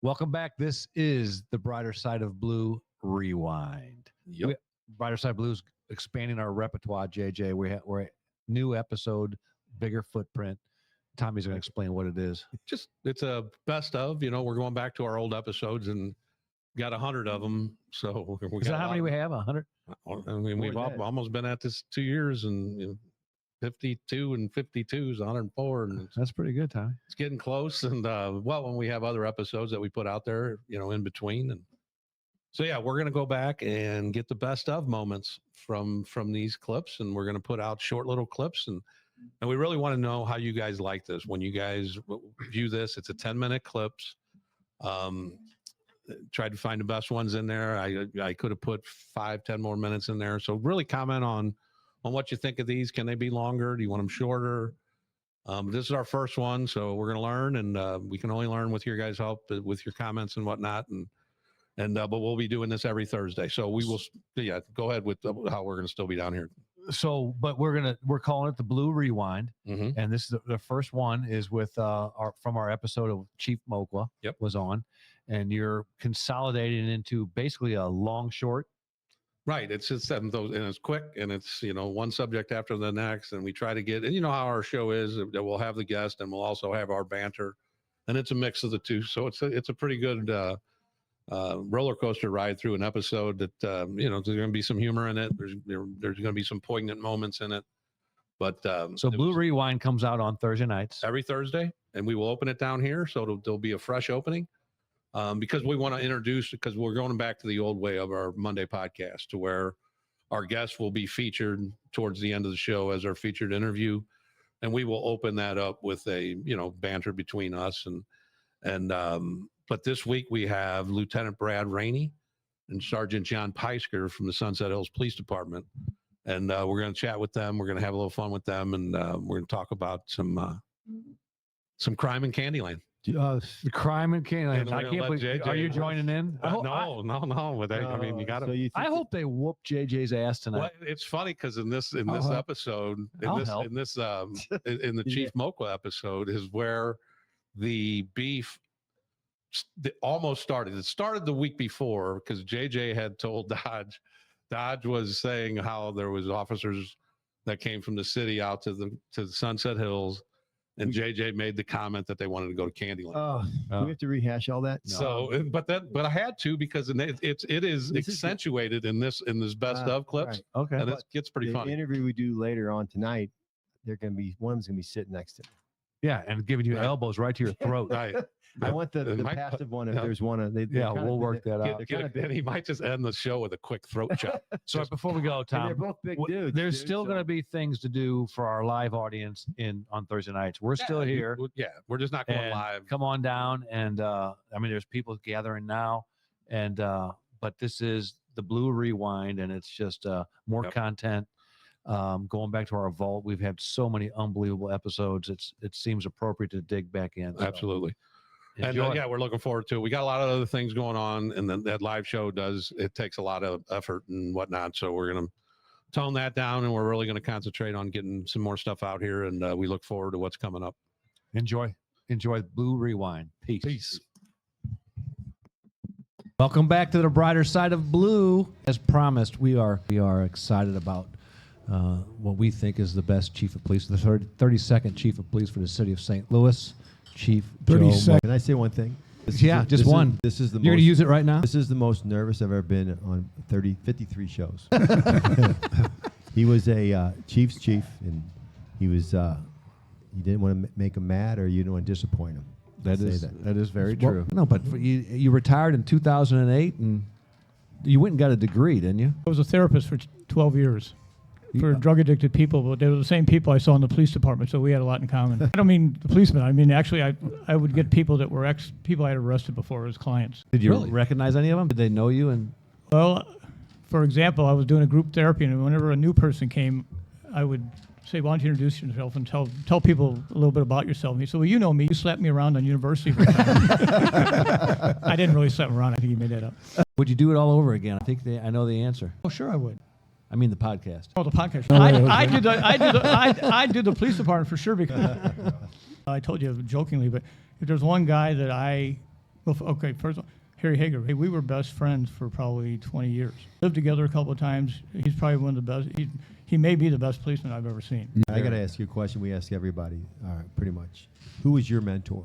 Welcome back. This is the Brighter Side of Blue Rewind. Yep. Brighter Side of Blue is expanding our repertoire, JJ. We're a new episode, bigger footprint. Tommy's going to explain what it is. It's a best of, we're going back to our old episodes and got 100 of them. So is that how many we have? 100? I mean, we've almost been at this 2 years, and 52 and 52 is 104. And That's pretty good, Tommy. It's getting close. And when we have other episodes that we put out there, in between. And so, yeah, we're going to go back and get the best of moments from these clips. And we're going to put out short little clips. And we really want to know how you guys like this. When you guys view this, it's a 10-minute clips. Tried to find the best ones in there. I could have put 5-10 more minutes in there. So really comment on what you think of these. Can they be longer? Do you want them shorter? This is our first one, so we're going to learn, and we can only learn with your guys' help, with your comments and whatnot. But we'll be doing this every Thursday. So we will, go ahead with how we're going to still be down here. So, but we're calling it the Blue Rewind, and this is the first one is with from our episode of Chief Mokwa. Yep. Was on, and you're consolidating into basically a long short. Right. It's just and it's quick, and it's one subject after the next, and we try to get, and how our show is that we'll have the guest and we'll also have our banter, and it's a mix of the two. So it's a pretty good roller coaster ride through an episode that there's going to be some humor in it. There's going to be some poignant moments in it. But so Blue Rewind comes out on Thursday nights, every Thursday, and we will open it down here, so there'll be a fresh opening. Because we want to introduce, because we're going back to the old way of our Monday podcast, to where our guests will be featured towards the end of the show as our featured interview, and we will open that up with a banter between us and but this week we have Lieutenant Brad Rainey and Sergeant John Peisker from the Sunset Hills Police Department, and we're going to chat with them. We're going to have a little fun with them, and we're going to talk about some crime in Candyland. The crime and Candyland. I can't believe. JJ Are you joining in? No. But I mean, you got to. I hope they whoop JJ's ass tonight. Well, it's funny because in this episode, in the Chief Mokwa episode, is where the beef almost started. It started the week before because JJ had told Dodge. Dodge was saying how there was officers that came from the city out to the Sunset Hills. And JJ made the comment that they wanted to go to Candyland. Do we have to rehash all that? No. So, but I had to, because it is accentuated in this best of clips. Right. Okay, and it gets pretty funny. The interview we do later on tonight, one of them's going to be sitting next to me. Yeah, and giving you elbows right to your throat. Right. I want the passive one if there's one. We'll work that out. And he might just end the show with a quick throat chop. So before we go, Tom, they're both big dudes. There's still going to be things to do for our live audience on Thursday nights. We're still here. We're just not going live. Come on down, and there's people gathering now, and but this is the Blue Rewind, and it's just more content. Going back to our vault, we've had so many unbelievable episodes. It seems appropriate to dig back in. So. Absolutely. And we're looking forward to it. We got a lot of other things going on, and then that live show takes a lot of effort and whatnot. So we're going to tone that down, and we're really going to concentrate on getting some more stuff out here. And we look forward to what's coming up. Enjoy Blue Rewind. Peace. Welcome back to the Brighter Side of Blue. As promised, we are excited about what we think is the best chief of police, the 32nd chief of police for the city of St. Louis. Chief Joe Mokwa. Can I say one thing? Just one. This is the You're going to use it right now? This is the most nervous I've ever been on 53 shows. He was a chief's chief, and he was you didn't want to make him mad, or you didn't want to disappoint him. That is very true. No, but you retired in 2008, and you went and got a degree, didn't you? I was a therapist for 12 years. For drug-addicted people, but they were the same people I saw in the police department, so we had a lot in common. I don't mean the policemen. I mean, actually, I would get people that were people I had arrested before as clients. Did you recognize any of them? Did they know you? Well, for example, I was doing a group therapy, and whenever a new person came, I would say, why don't you introduce yourself and tell people a little bit about yourself. And he said, well, you know me. You slapped me around on university for a time. I didn't really slap him around. I think you made that up. Would you do it all over again? I know the answer. Oh, sure I would. I mean the podcast. Oh, the podcast. I do the police department for sure, because I told you jokingly, but if there's one guy that I Well, okay, first of all, Harry Hager, hey, we were best friends for probably 20 years. Lived together a couple of times. He's probably one of the best. He may be the best policeman I've ever seen. I got to ask you a question we ask everybody, pretty much. Who was your mentor?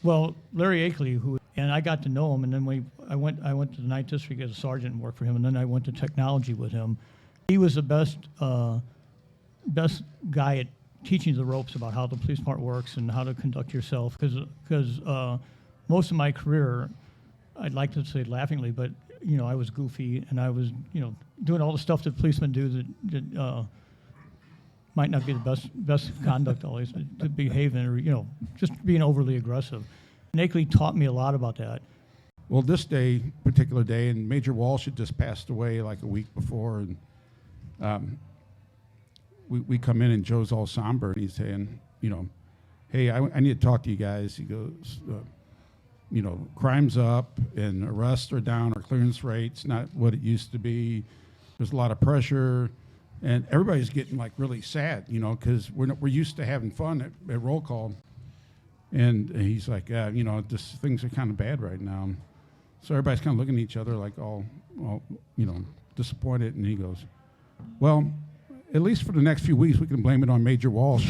Well, Larry Akeley, and I got to know him, and then I went to the 9th District as a sergeant and worked for him, and then I went to technology with him. He was the best guy at teaching the ropes about how the police department works and how to conduct yourself, because most of my career, I'd like to say laughingly, but I was goofy, and I was doing all the stuff that policemen do that might not be the best conduct always, to behave in, or just being overly aggressive. And Akeley taught me a lot about that. Well, this particular day, and Major Walsh had just passed away like a week before, and we come in and Joe's all somber, and he's saying, hey, I need to talk to you guys. He goes, crime's up and arrests are down, our clearance rate's not what it used to be. There's a lot of pressure, and everybody's getting like really sad, because we're used to having fun at roll call. And he's like, things are kind of bad right now. So everybody's kind of looking at each other like all disappointed. And he goes, well, at least for the next few weeks, we can blame it on Major Walsh.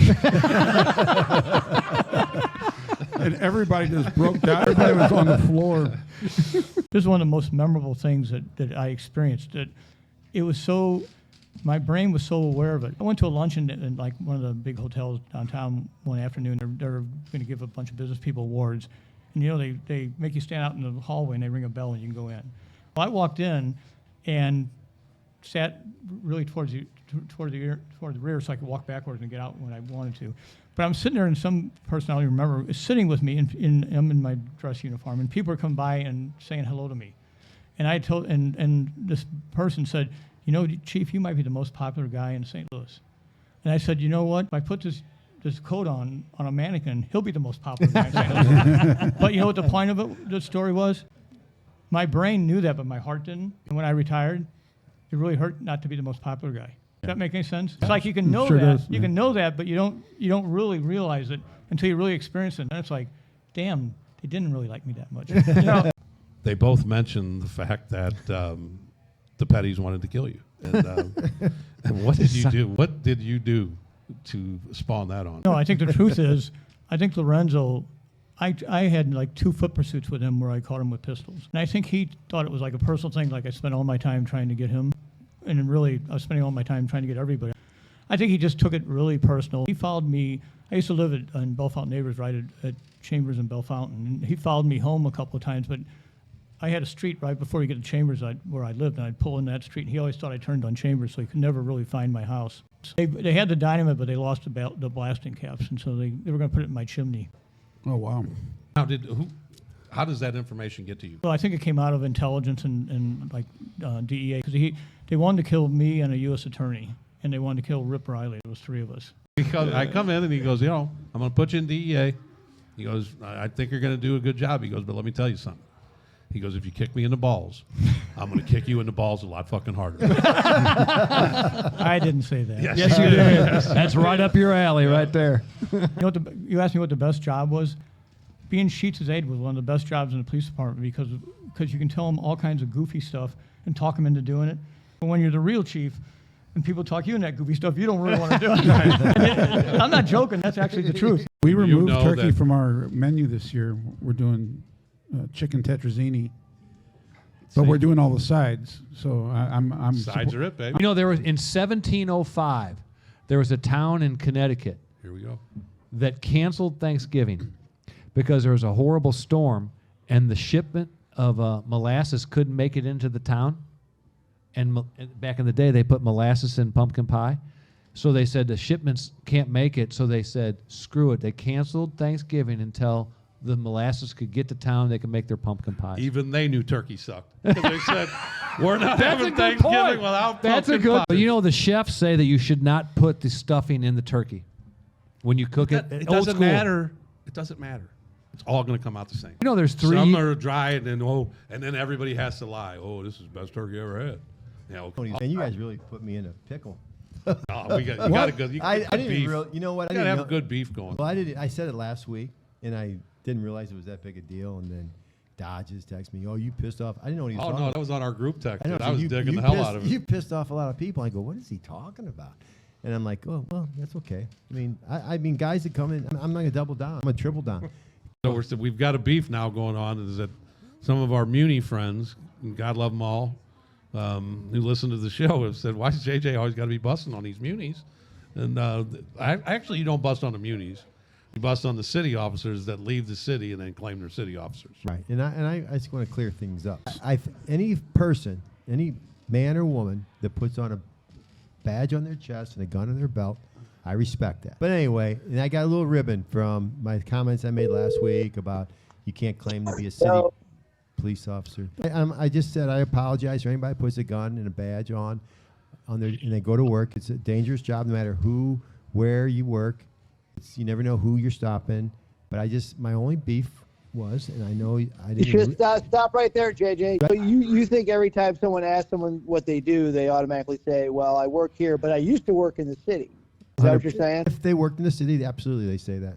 And everybody just broke down. Everybody was on the floor. This is one of the most memorable things that I experienced. That it was so, my brain was so aware of it. I went to a luncheon in like one of the big hotels downtown one afternoon. They're going to give a bunch of business people awards. And they make you stand out in the hallway and they ring a bell and you can go in. Well, I walked in and sat really toward the rear so I could walk backwards and get out when I wanted to. But I'm sitting there, and some person I don't even remember is sitting with me, and I'm in my dress uniform, and people are coming by and saying hello to me. And I told, and this person said, Chief, you might be the most popular guy in St. Louis. And I said, you know what? If I put this coat on a mannequin, he'll be the most popular guy in St. Louis. But you know what the point of the story was? My brain knew that, but my heart didn't. And when I retired, it really hurt not to be the most popular guy. Does that make any sense? It's like you can know Sure that, does, you can know that, but you don't really realize it until you really experience it. And it's like, damn, they didn't really like me that much. They both mentioned the fact that the Petties wanted to kill you. And what did you do? What did you do to spawn that on? No, I think the truth is, I think Lorenzo, I had like 2 foot pursuits with him where I caught him with pistols. And I think he thought it was like a personal thing, like I spent all my time trying to get him. And really, I was spending all my time trying to get everybody. I think he just took it really personal. He followed me. I used to live in Bellefontaine Neighbors, right at Chambers and Bellefontaine. And he followed me home a couple of times, but I had a street right before you get to Chambers where I lived, and I'd pull in that street. And he always thought I turned on Chambers, so he could never really find my house. They had the dynamite, but they lost the blasting caps, and so they were going to put it in my chimney. Oh, wow. How does that information get to you? Well, I think it came out of intelligence and DEA, because they wanted to kill me and a U.S. attorney, and they wanted to kill Rip Riley. There was 3 of us. I come in and he goes, I'm going to put you in DEA. He goes, I think you're going to do a good job. He goes, but let me tell you something. He goes, if you kick me in the balls, I'm going to kick you in the balls a lot fucking harder. I didn't say that. Yes, Yes, you did. That's right up your alley, right there. You asked me what the best job was. Being Sheets' aide was one of the best jobs in the police department because you can tell them all kinds of goofy stuff and talk them into doing it. But when you're the real chief and people talk you in that goofy stuff, you don't really want to do it. I'm not joking. That's actually the truth. We removed turkey that- from our menu this year. We're doing chicken tetrazzini, but we're doing all the sides. So I'm Sides are it, baby. There was in 1705, there was a town in Connecticut Here we go. that canceled Thanksgiving because there was a horrible storm and the shipment of molasses couldn't make it into the town. And back in the day, they put molasses in pumpkin pie. So they said the shipments can't make it. So they said, screw it. They canceled Thanksgiving until the molasses could get to town. They could make their pumpkin pies. Even they knew turkey sucked. Because they said, we're not That's a having good Thanksgiving point. without That's a pumpkin good. pie. The chefs say that you should not put the stuffing in the turkey when you cook it. It Old doesn't school. matter. It doesn't matter. It's all going to come out the same. There's 3. Some are dry, and then everybody has to lie. Oh, this is the best turkey I ever had. And you guys really put me in a pickle. You got a good. I good didn't beef. really, you know what? You I gotta didn't have know, good beef going. Well, I said it last week, and didn't realize it was that big a deal. And then Dodges text me, "Oh, you pissed off." I didn't know what he was Oh talking no, about. that was on our group text. know, Dude. so I was digging the hell out of it. You pissed off a lot of people. I go, "What is he talking about?" And I'm like, "Oh, well, that's okay." I mean, guys that come in, I'm not gonna double down. I'm gonna triple down. So we've got a beef now going on. Is that some of our Muni friends, and God love them all, who listen to the show, have said, "Why does JJ always got to be busting on these Munis?" And actually, you don't bust on the Munis. You bust on the city officers that leave the city and then claim they're city officers. Right, and I just want to clear things up. Any person, any man or woman that puts on a badge on their chest and a gun on their belt, I respect that. But anyway, and I got a little ribbon from my comments I made last week about you can't claim to be a city police officer. I just said I apologize for anybody who puts a gun and a badge on their and they go to work. It's a dangerous job, no matter where you work. You never know who you're stopping. But my only beef was, and I know I didn't. You should stop right there, JJ. But you think every time someone asks someone what they do, they automatically say, "Well, I work here, but I used to work in the city." Is that what you're saying? If they worked in the city, absolutely, they say that.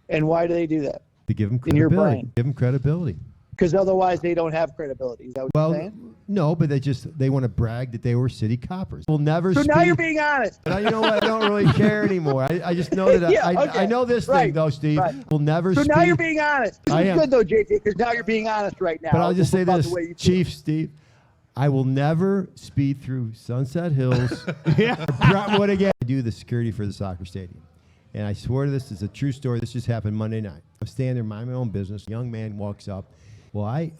And why do they do that? To give them In your credibility. brain. Give them credibility. Because otherwise they don't have credibility. Is that what you're saying? No, but they want to brag that they were city coppers. We'll never So speak. now you're being honest. Now, you know what? I don't really care anymore. I just know that Yeah, okay. I know this Right, thing, though, Steve. right. We'll never So speak. now you're being honest. This I is am. good though, JJ, because now you're being honest right now. But I'll just say about this, the way you feel. Chief Steve. I will never speed through Sunset Hills or Brentwood again. I do the security for the soccer stadium. And I swear this is a true story. This just happened Monday night. I'm standing there, minding my own business. A young man walks up. Well, I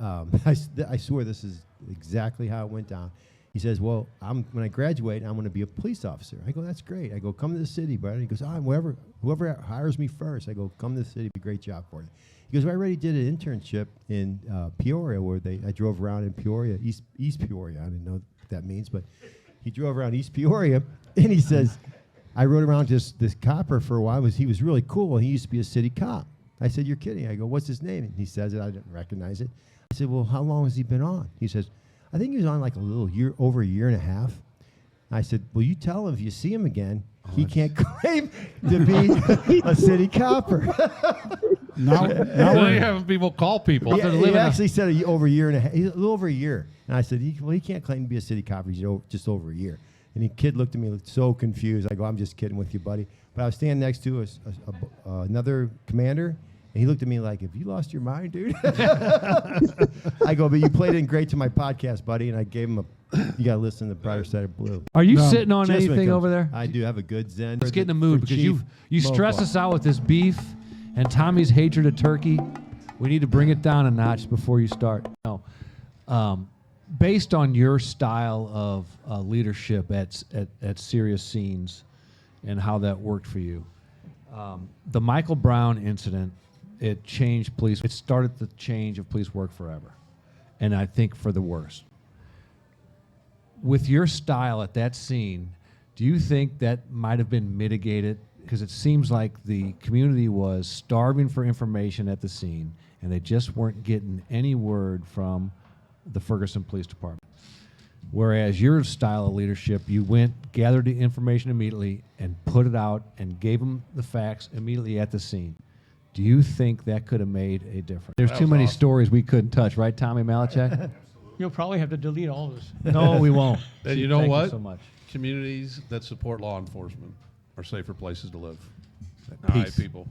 swear this is exactly how it went down. He says, "Well, when I graduate, I'm going to be a police officer." I go, "That's great." I go, "Come to the city, brother." He goes, whoever hires me first. I go, "Come to the city, be a great job for you." He goes, "Well, I already did an internship in Peoria, where I drove around in Peoria, East Peoria. I didn't know what that means, but he drove around East Peoria, and he says, I rode around this copper for a while. He was really cool, and he used to be a city cop. I said, "You're kidding." I go, "What's his name?" And he says it. I didn't recognize it. I said, "Well, how long has he been on?" He says, "I think he was on like over a year and a half." I said, "Well, you tell him if you see him again, he can't claim to be a city copper." Now Now we're you're having people call people. He actually said over a year and a half. He's a little over a year. And I said, he can't claim to be a city copper. He's just over a year. And the kid looked at me so confused. I go, "I'm just kidding with you, buddy." But I was standing next to another commander, and he looked at me like, "Have you lost your mind, dude?" I go, "But you played in great to my podcast, buddy." And I gave him you got to listen to the Brighter Side of Blue. Are you No, sitting on Just when it anything comes- over there? I do have a good zen. Let's for get in the for mood because Chief you stress Mokwa. us out with this beef and Tommy's hatred of turkey. We need to bring it down a notch before you start. No. Based on your style of leadership at serious scenes and how that worked for you, the Michael Brown incident, it changed police. It started the change of police work forever, and I think for the worse. With your style at that scene, do you think that might have been mitigated? Because it seems like the community was starving for information at the scene, and they just weren't getting any word from the Ferguson Police Department. Whereas your style of leadership, you went, gathered the information immediately, and put it out and gave them the facts immediately at the scene. Do you think that could have made a difference? There's That too was many awesome. stories we couldn't touch, right, Tommy Malachek? You'll probably have to delete all this. No, we won't. And you know Thank what? You so much. Communities that support law enforcement are safer places to live. Peace. All right, people.